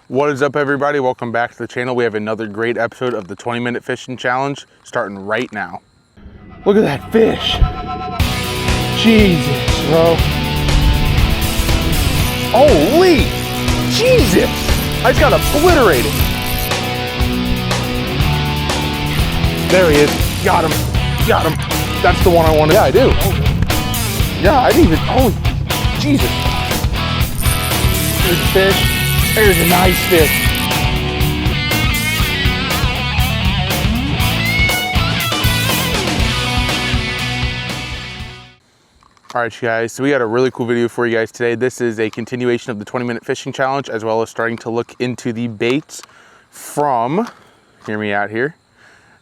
What is up, everybody? Welcome back to the channel. We have another great episode of the 20-minute fishing challenge starting right now. Look at that fish. Jesus, bro. Holy Jesus. I just got obliterated. There he is. Got him. Got him. That's the one I wanted. Yeah, I do. Yeah, I didn't even. Holy Jesus. There's a fish. There's a nice fish. All right, you guys, so we got a really cool video for you guys today. This is a continuation of the 20-minute fishing challenge, as well as starting to look into the baits from, hear me out here,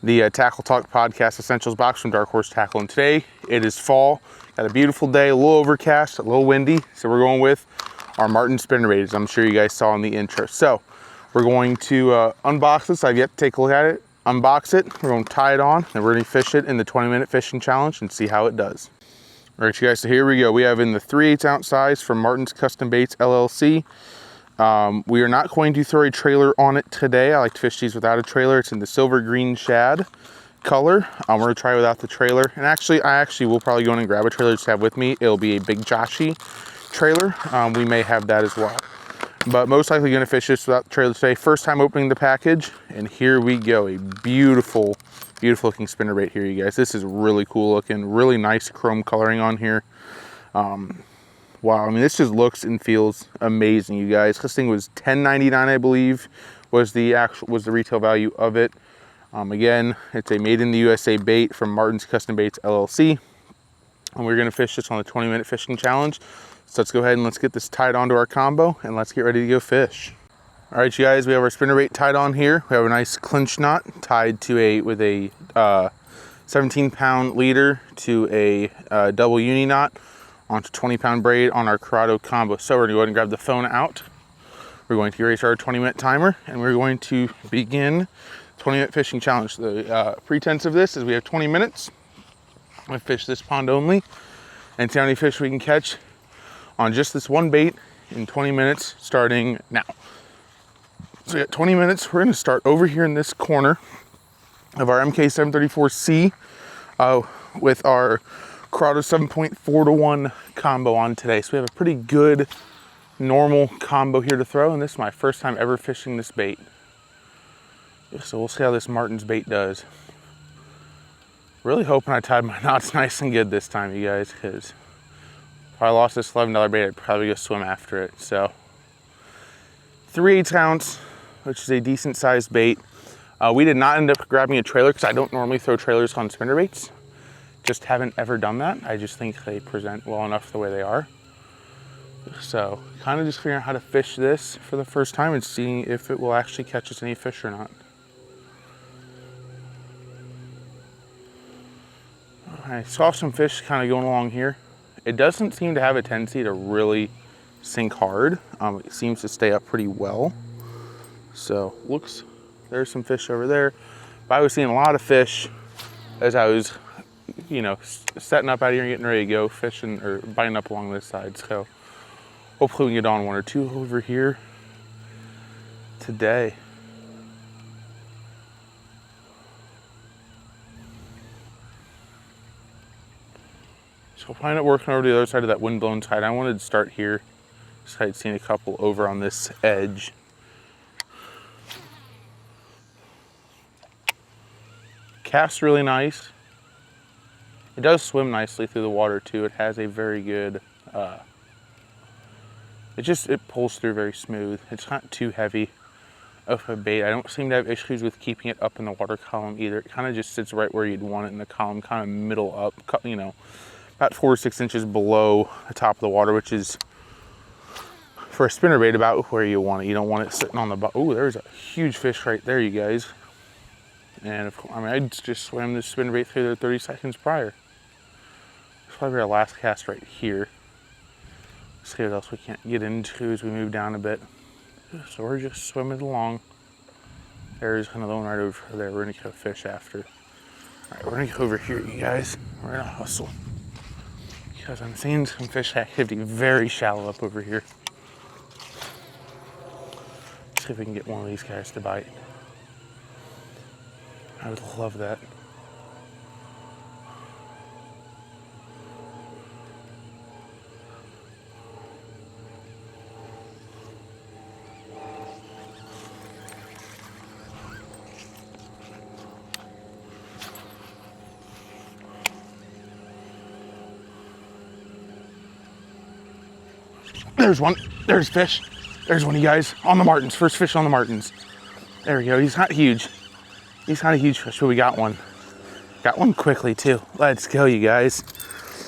the Tackle Talk Podcast Essentials box from Dark Horse Tackle. And today, it is fall. Got a beautiful day, a little overcast, a little windy. So we're going with our Martin spinnerbaits. I'm sure you guys saw in the intro. So we're going to unbox this. I've yet to take a look at it, unbox it. We're going to tie it on, and we're going to fish it in the 20-minute fishing challenge and see how it does. All right, you guys, so here we go. We have in the 3/8 ounce size from Martin's Custom Baits LLC. We are not going to throw a trailer on it today. I like to fish these without a trailer. It's in the silver green shad color. We're gonna try without the trailer. And I will probably go in and grab a trailer to have with me. It'll be a big Joshy trailer. We may have that as well. But most likely gonna fish this without the trailer today. First time opening the package, and here we go. A beautiful, beautiful looking spinnerbait here, you guys. This is really cool looking, really nice chrome coloring on here. Wow, I mean, this just looks and feels amazing, you guys. This thing was $10.99, I believe, was the retail value of it. Again, it's a made in the USA bait from Martin's Custom Baits LLC. And we're gonna fish this on the 20-minute fishing challenge. So let's go ahead and let's get this tied onto our combo and let's get ready to go fish. All right, you guys, we have our spinnerbait tied on here. We have a nice clinch knot tied to with a 17-pound leader to a double uni knot onto 20-pound braid on our Corrado combo. So we're gonna go ahead and grab the phone out. We're going to erase our 20-minute timer, and we're going to begin 20-minute fishing challenge. The pretense of this is we have 20 minutes. We fish this pond only and see how many fish we can catch on just this one bait in 20 minutes starting now. So we got 20 minutes. We're gonna start over here in this corner of our MK734C with our Corrado 7.4-to-1 combo on today. So we have a pretty good normal combo here to throw, and this is my first time ever fishing this bait. So we'll see how this Martin's bait does. Really hoping I tied my knots nice and good this time, you guys, because if I lost this $11 bait, I'd probably go swim after it. So 3/8 ounce, which is a decent sized bait. We did not end up grabbing a trailer because I don't normally throw trailers on spinnerbaits. Just haven't ever done that. I just think they present well enough the way they are. So kind of just figuring out how to fish this for the first time and seeing if it will actually catch us any fish or not. I saw some fish kind of going along here. It doesn't seem to have a tendency to really sink hard. It seems to stay up pretty well. So there's some fish over there. But I was seeing a lot of fish as I was, setting up out here and getting ready to go fishing or biting up along this side. So hopefully we can get on one or two over here today. So I'll find it working over to the other side of that windblown side. I wanted to start here. Just I'd seen a couple over on this edge. Cast's really nice. It does swim nicely through the water too. It has a very good, it pulls through very smooth. It's not too heavy of a bait. I don't seem to have issues with keeping it up in the water column either. It kind of just sits right where you'd want it in the column, kind of middle up, about 4 or 6 inches below the top of the water, which is for a spinnerbait about where you want it. You don't want it sitting on the bottom. Oh, there's a huge fish right there, you guys. And I just swam this spinnerbait through there 30 seconds prior. It's probably our last cast right here. Let's see what else we can't get into as we move down a bit. So we're just swimming along. There's another one right over there. We're gonna go fish after. All right, we're gonna go over here, you guys. We're gonna hustle. Because I'm seeing some fish activity very shallow up over here. see if we can get one of these guys to bite. I would love that. There's one. There's fish. There's one of you guys on the martins. First fish on the martins. There we go. He's not huge. He's not a huge fish, but we got one. Got one quickly too. Let's go, you guys.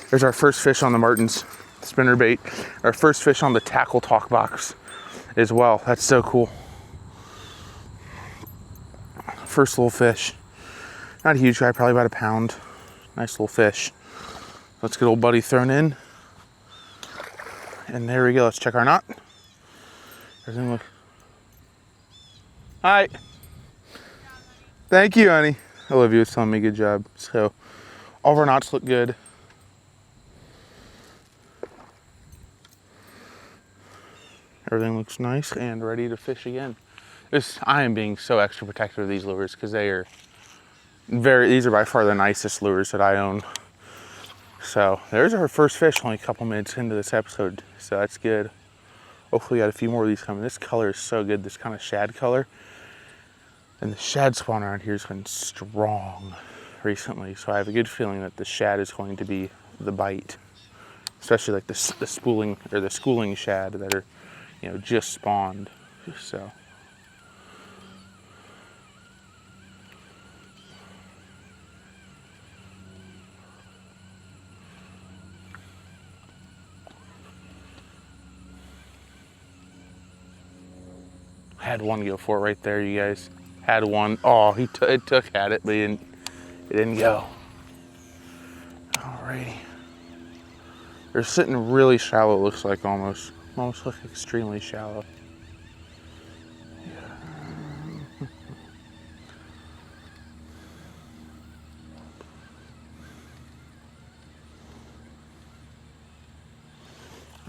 There's our first fish on the martins spinner bait. Our first fish on the tackle talk box as well. That's so cool. First little fish. Not a huge guy, probably about a pound. Nice little fish. Let's get old buddy thrown in. And there we go. Let's check our knot. Everything look. Hi. Thank you, honey. Olivia was telling me good job. So all of our knots look good. Everything looks nice and ready to fish again. I am being so extra protective of these lures because these are by far the nicest lures that I own. So there's our first fish only a couple minutes into this episode. So that's good. Hopefully we got a few more of these coming. This color is so good, this kind of shad color. And the shad spawn around here has been strong recently. So I have a good feeling that the shad is going to be the bite. Especially like the spooling or the schooling shad that are, just spawned. So. Had one go for it right there, you guys. Had one. Oh, it had it, but it didn't go. Alrighty. They're sitting really shallow, looks like almost look extremely shallow.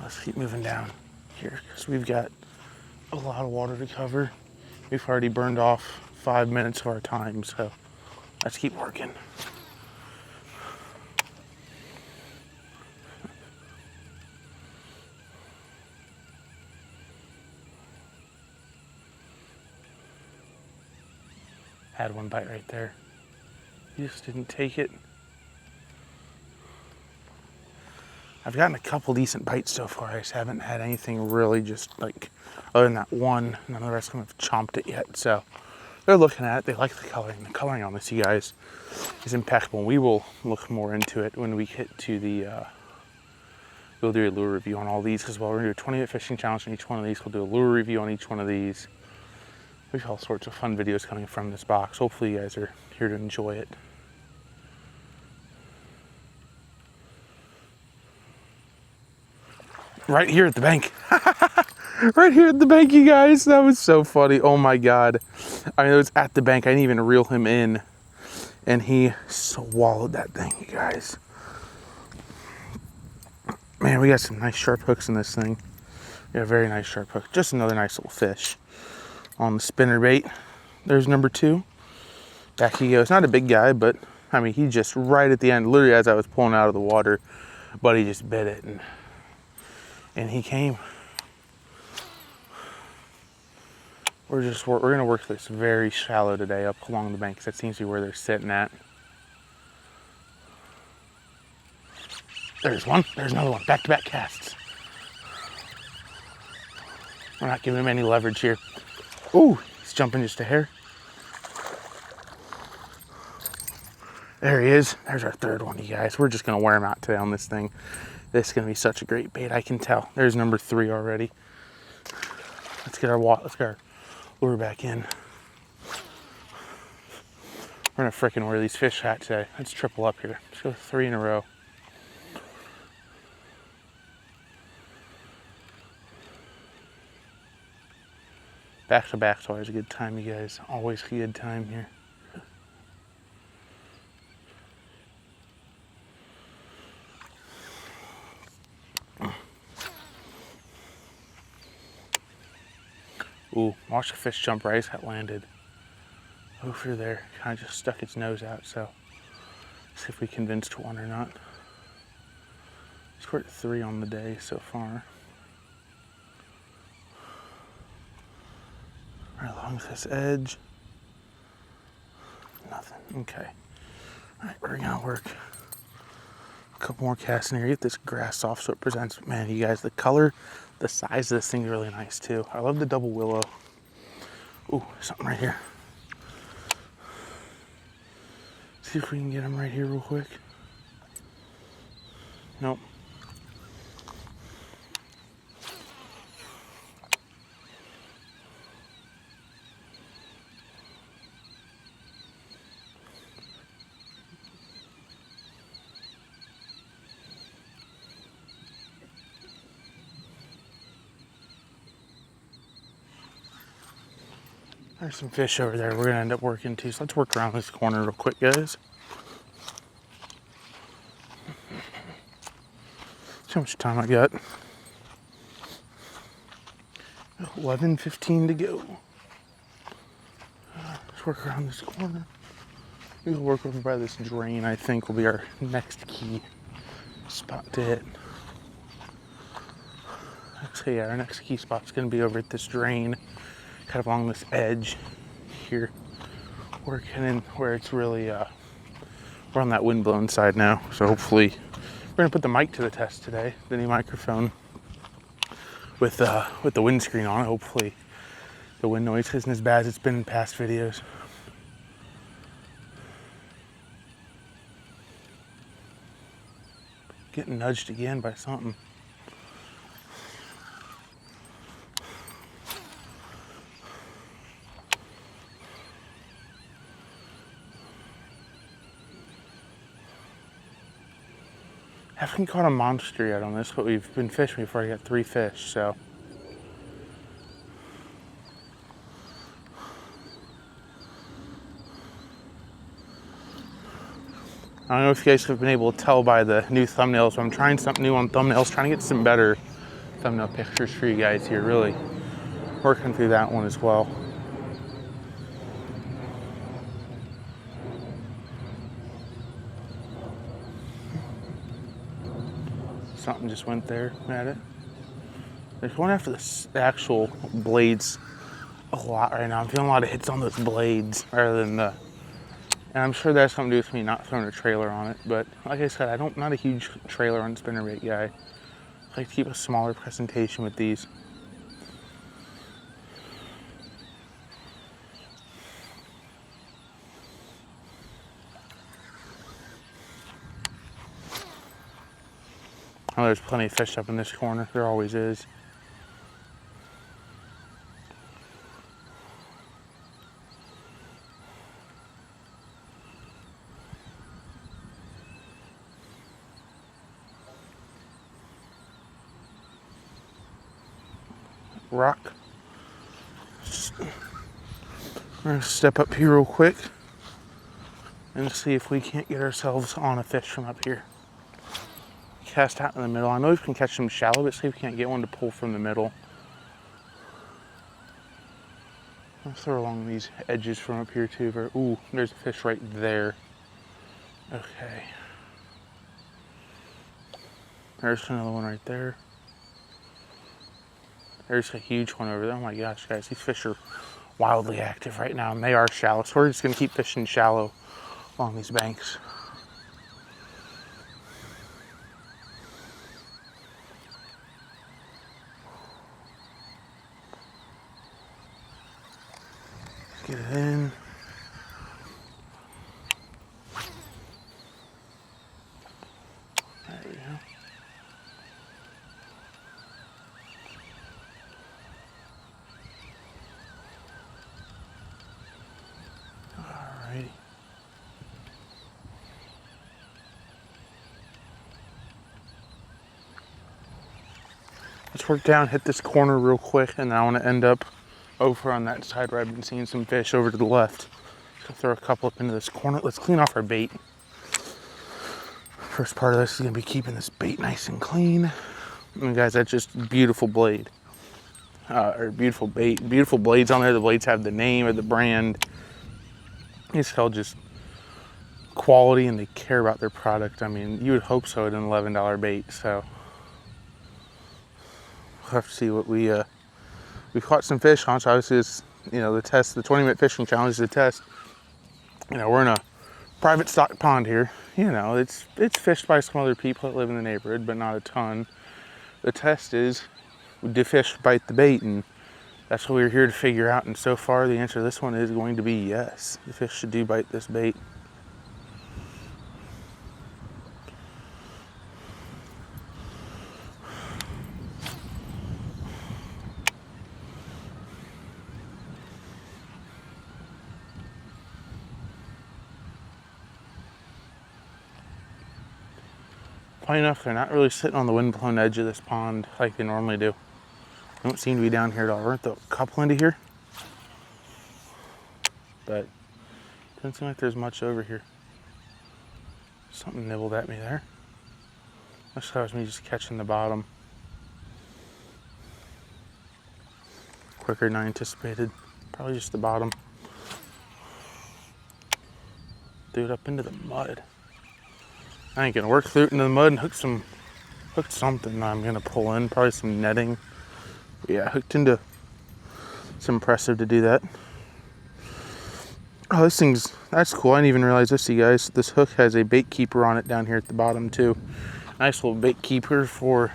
Let's keep moving down here because we've got a lot of water to cover. We've already burned off 5 minutes of our time, so let's keep working. Had one bite right there. He just didn't take it. I've gotten a couple decent bites so far. I just haven't had anything really just like, other than that one, none of the rest of them have chomped it yet. So they're looking at it. They like the coloring. The coloring on this, you guys, is impeccable. We will look more into it when we get to the, we'll do a lure review on all these as well. We're gonna do a 20-minute fishing challenge on each one of these. We'll do a lure review on each one of these. We have all sorts of fun videos coming from this box. Hopefully you guys are here to enjoy it. Right here at the bank. Right here at the bank, you guys. That was so funny. Oh my God. I mean, it was at the bank. I didn't even reel him in. And he swallowed that thing, you guys. Man, we got some nice sharp hooks in this thing. Yeah, very nice sharp hook. Just another nice little fish on the spinner bait. There's number 2. Back he goes. Not a big guy, but I mean, he just right at the end, literally as I was pulling out of the water, buddy just bit it and he came. We're gonna work this very shallow today up along the bank because that seems to be where they're sitting at. There's one. There's another one. Back-to-back casts. We're not giving him any leverage here. Ooh, he's jumping just a hair. There he is. There's our third one, you guys. We're just gonna wear him out today on this thing. This is gonna be such a great bait, I can tell. There's number 3 already. Let's get our lure back in. We're gonna frickin' wear these fish at today. Let's triple up here. Let's go 3 in a row. Back to back's always a good time, you guys. Always a good time here. Ooh, Watch the fish jump right as that landed over there. Kind of just stuck its nose out, so see if we convinced one or not. Scored 3 on the day so far. Right along this edge. Nothing. Okay. Alright, we're gonna work a couple more casts in here. Get this grass off so it presents. Man, you guys, the color, the size of this thing is really nice too. I love the double willow. Ooh, something right here. See if we can get him right here real quick. Nope. There's some fish over there we're gonna end up working too, so let's work around this corner real quick, guys. See how much time I got. 11:15 to go. Let's work around this corner. We'll work over by this drain, I think will be our next key spot to hit. So yeah, our next key spot's gonna be over at this drain, kind of along this edge here, working in where it's really, we're on that windblown side now, so hopefully we're gonna put the mic to the test today, the new microphone with the windscreen on it. Hopefully the wind noise isn't as bad as it's been in past videos. Getting nudged again by something. Haven't caught a monster yet on this, but we've been fishing before. I got 3 fish, so. I don't know if you guys have been able to tell by the new thumbnails, but I'm trying something new on thumbnails, trying to get some better thumbnail pictures for you guys here, really working through that one as well. Something just went there at it. They're going after the actual blades a lot right now. I'm feeling a lot of hits on those blades rather than the, and I'm sure that's something to do with me not throwing a trailer on it. But like I said, I'm not a huge trailer on spinnerbait guy. I like to keep a smaller presentation with these. Oh, there's plenty of fish up in this corner. There always is. Rock. We're gonna step up here real quick and see if we can't get ourselves on a fish from up here. Cast out in the middle. I know we can catch them shallow, but see if we can't get one to pull from the middle. Let's throw along these edges from up here too. Ooh, there's a fish right there. Okay. There's another one right there. There's a huge one over there. Oh my gosh, guys, these fish are wildly active right now, and they are shallow. So we're just gonna keep fishing shallow along these banks. Get it in. There we go. Alrighty. Let's work down, hit this corner real quick, and then I want to end up over on that side where I've been seeing some fish over to the left. So throw a couple up into this corner. Let's clean off our bait. First part of this is gonna be keeping this bait nice and clean. And guys, that's just a beautiful blade. or beautiful bait, beautiful blades on there. The blades have the name of the brand. It's all just quality, and they care about their product. I mean, you would hope so at an $11 bait. So we'll have to see what we've caught some fish on. So obviously, it's, you know, the test, the 20-minute fishing challenge is a test. You know, we're in a private stock pond here. You know, it's fished by some other people that live in the neighborhood, but not a ton. The test is, do fish bite the bait? And that's what we're here to figure out. And so far, the answer to this one is going to be yes. The fish do bite this bait. Funny enough, they're not really sitting on the wind-blown edge of this pond like they normally do. They don't seem to be down here at all. Weren't a couple into here, but doesn't seem like there's much over here. Something nibbled at me there. Looks like that was me just catching the bottom quicker than I anticipated. Probably just the bottom. Threw it up into the mud. I ain't gonna work through it into the mud and hook something I'm gonna pull in, probably some netting. But yeah, hooked into, it's impressive to do that. Oh, that's cool. I didn't even realize this, you guys. This hook has a bait keeper on it down here at the bottom too. Nice little bait keeper for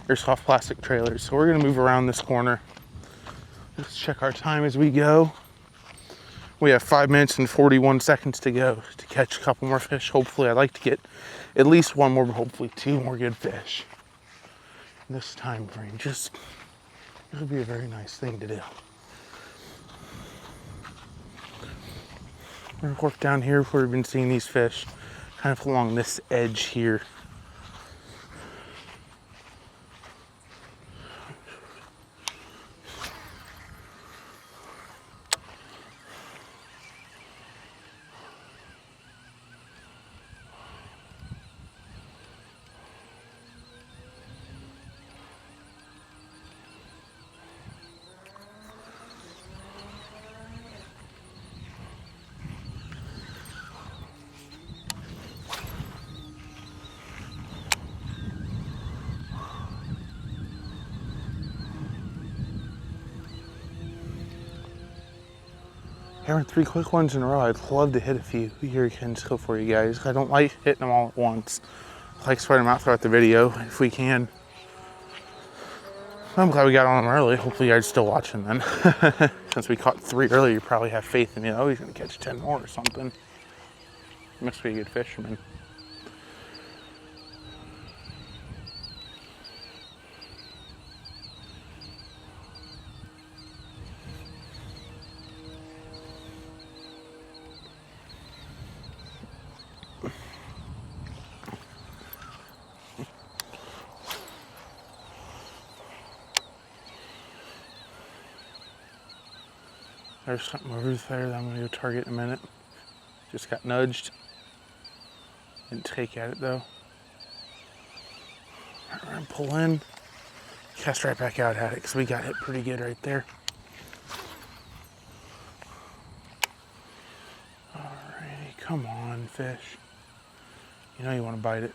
your soft plastic trailers. So we're gonna move around this corner. Let's check our time as we go. We have 5 minutes and 41 seconds to go to catch a couple more fish. Hopefully, I'd like to get at least one more, but hopefully 2 more good fish in this time frame. Just, it would be a very nice thing to do. We're gonna work down here where we've been seeing these fish, kind of along this edge here. Having 3 quick ones in a row, I'd love to hit a few here again still for you guys. I don't like hitting them all at once. I like spreading them out throughout the video if we can. I'm glad we got on them early. Hopefully you guys are still watching then. Since we caught 3 earlier, you probably have faith in me. Oh, he's gonna catch 10 more or something. Must be a good fisherman. There's something over there that I'm gonna go target in a minute. Just got nudged. Didn't take at it though. Alright, we're gonna pull in. Cast right back out at it because we got hit pretty good right there. Alrighty, come on, fish. You know you want to bite it.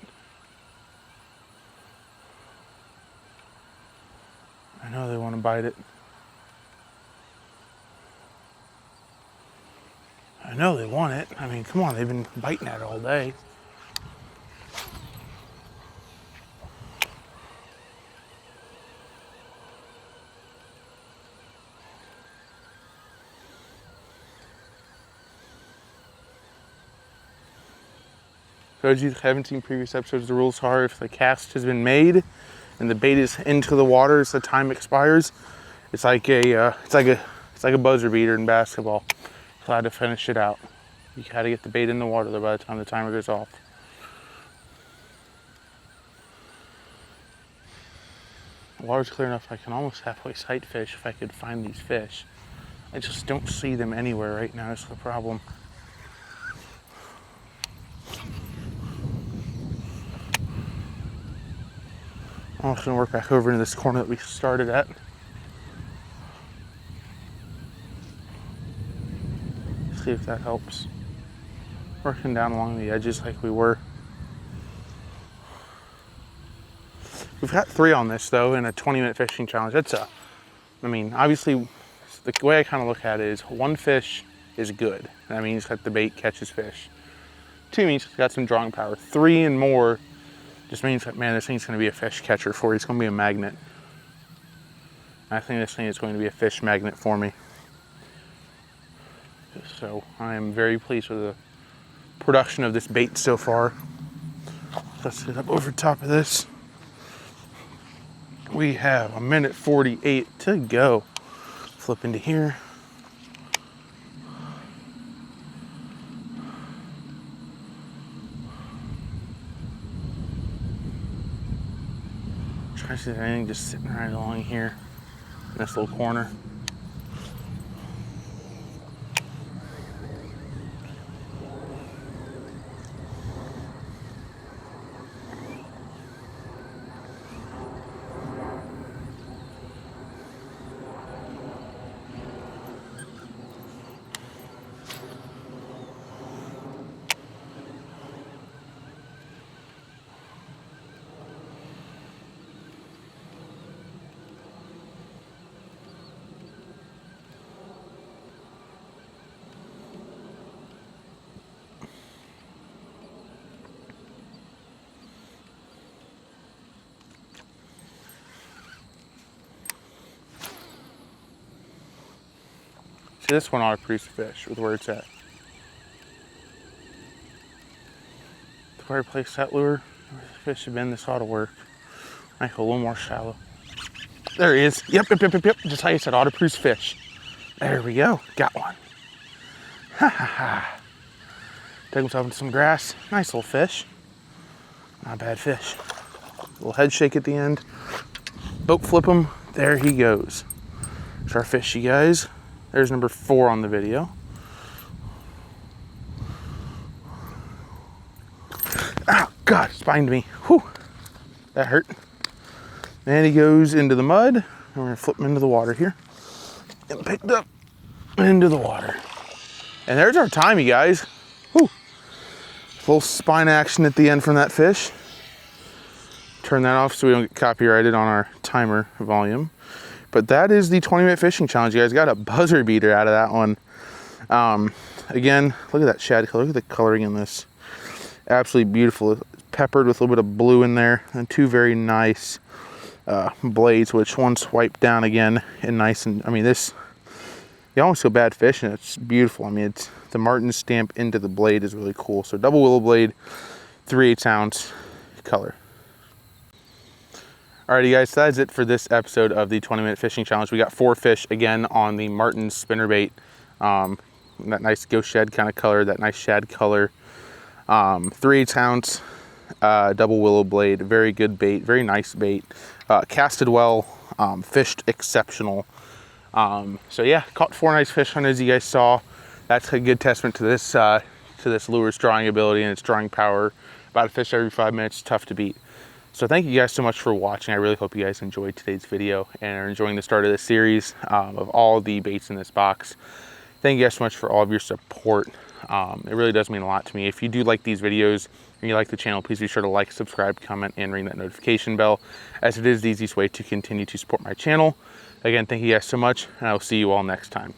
I know they want to bite it. I know they want it. I mean, come on, they've been biting at it all day. For those of you that haven't seen previous episodes, the rules are if the cast has been made and the bait is into the water as the time expires, it's like a buzzer beater in basketball. You're allowed to finish it out. You gotta get the bait in the water though by the time the timer goes off. The water's clear enough I can almost halfway sight fish if I could find these fish. I just don't see them anywhere right now, that's the problem. I'm also gonna work back over into this corner that we started at. See if that helps. Working down along the edges like we were. We've got 3 on this though in a 20-minute fishing challenge. I mean, obviously the way I kind of look at it is 1 fish is good. That means that the bait catches fish. 2 means it's got some drawing power. 3 and more just means that, man, this thing's gonna be a fish catcher for you. It's gonna be a magnet. I think this thing is going to be a fish magnet for me. So I am very pleased with the production of this bait so far. Let's get up over top of this. We have 1:48 to go. Flip into here. Try to see if there's anything just sitting right along here in this little corner. See, this one ought to produce a fish with where it's at. Where I placed that lure, where the fish have been, this ought to work. Make it a little more shallow. There he is. Yep. Just how you said, ought to produce fish. There we go. Got one. Ha ha ha. Take himself into some grass. Nice little fish. Not a bad fish. Little head shake at the end. Boat flip him. There he goes. There's our fish, you guys. There's number 4 on the video. Oh, God, spined me. Whew. That hurt. And he goes into the mud. And we're gonna flip him into the water here. And picked up into the water. And there's our time, you guys. Whew. Full spine action at the end from that fish. Turn that off so we don't get copyrighted on our timer volume. But that is the 20-minute fishing challenge. You guys got a buzzer beater out of that one. Again, look at that shad color. Look at the coloring in this. Absolutely beautiful. Peppered with a little bit of blue in there. And 2 very nice blades, which one swiped down again and nice. And I mean, this, you almost feel bad fishing. It's beautiful. I mean, it's the Martin stamp into the blade is really cool. So double willow blade, 3/8 ounce color. Alrighty guys, so that's it for this episode of the 20-minute fishing challenge. We got 4 fish again on the Martin spinnerbait. That nice ghost shad kind of color, that nice shad color. 3/8 ounce double willow blade, very good bait, very nice bait. Casted well, fished exceptional. So yeah, caught 4 nice fish on, as you guys saw. That's a good testament to this lure's drawing ability and its drawing power. About a fish every 5 minutes, tough to beat. So thank you guys so much for watching. I really hope you guys enjoyed today's video and are enjoying the start of this series of all the baits in this box. Thank you guys so much for all of your support. It really does mean a lot to me. If you do like these videos and you like the channel, please be sure to like, subscribe, comment, and ring that notification bell, as it is the easiest way to continue to support my channel. Again, thank you guys so much, and I will see you all next time.